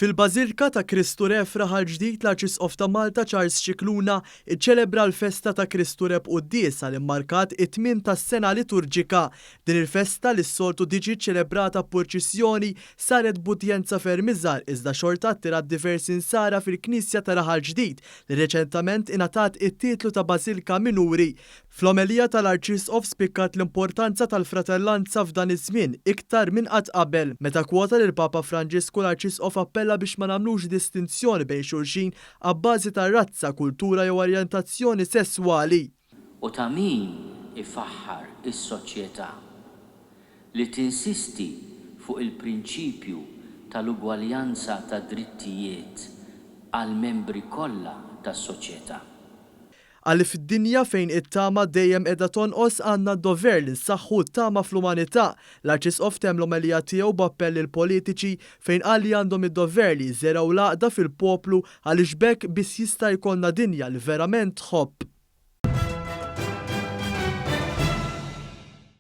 Fil-Bażilika ta' Kristu Re f'Raħal Ġdid l-Arċisqof ta' Malta Charles Cicluna iċċelebra l-festa ta' Kristu Re Qudiesa li mmarkat it-tmiem tas-sena liturġika. Din il-festa li s-soltu tiġi ċċelebrata b'purċissjoni saret b'udjenza ferm iżgħar iżda xorta attirat diversi nsara fil-Knisja ta' Raħal Ġdid li reċentament ingħatat it-titlu ta' Bażilika Minuri. Fl-omelija tal-Arċisqof spikkat l-importanza tal-fratellanza f'dan iż-żmien iktar minn qatt qabel. Meta kwota lil Papa Franġisku l-Arċisqof appella biex ma nagħmlux distinzjoni bejn xulxin abbażi ta' razza, kultura jew orjentazzjoni sesswali. U ta' min ifaħħar is-soċjetà li tinsisti fuq il-prinċipju tal-ugwaljanza ta' drittijiet għal membri kollha tas-soċjetà. Għalli fid-dinja fejn it-tama dejjem qiegħda tonqos għandna d-dover li nsaħħu t-tama fl-umanità. L-Arċisqof temm l-omelija tiegħu b'appell lill-politiċi fejn qal li għandhom id-dover li jżeraw l-għaqda fil-poplu għaliex b'hekk biss jista' jkollna dinja li verament tħobb.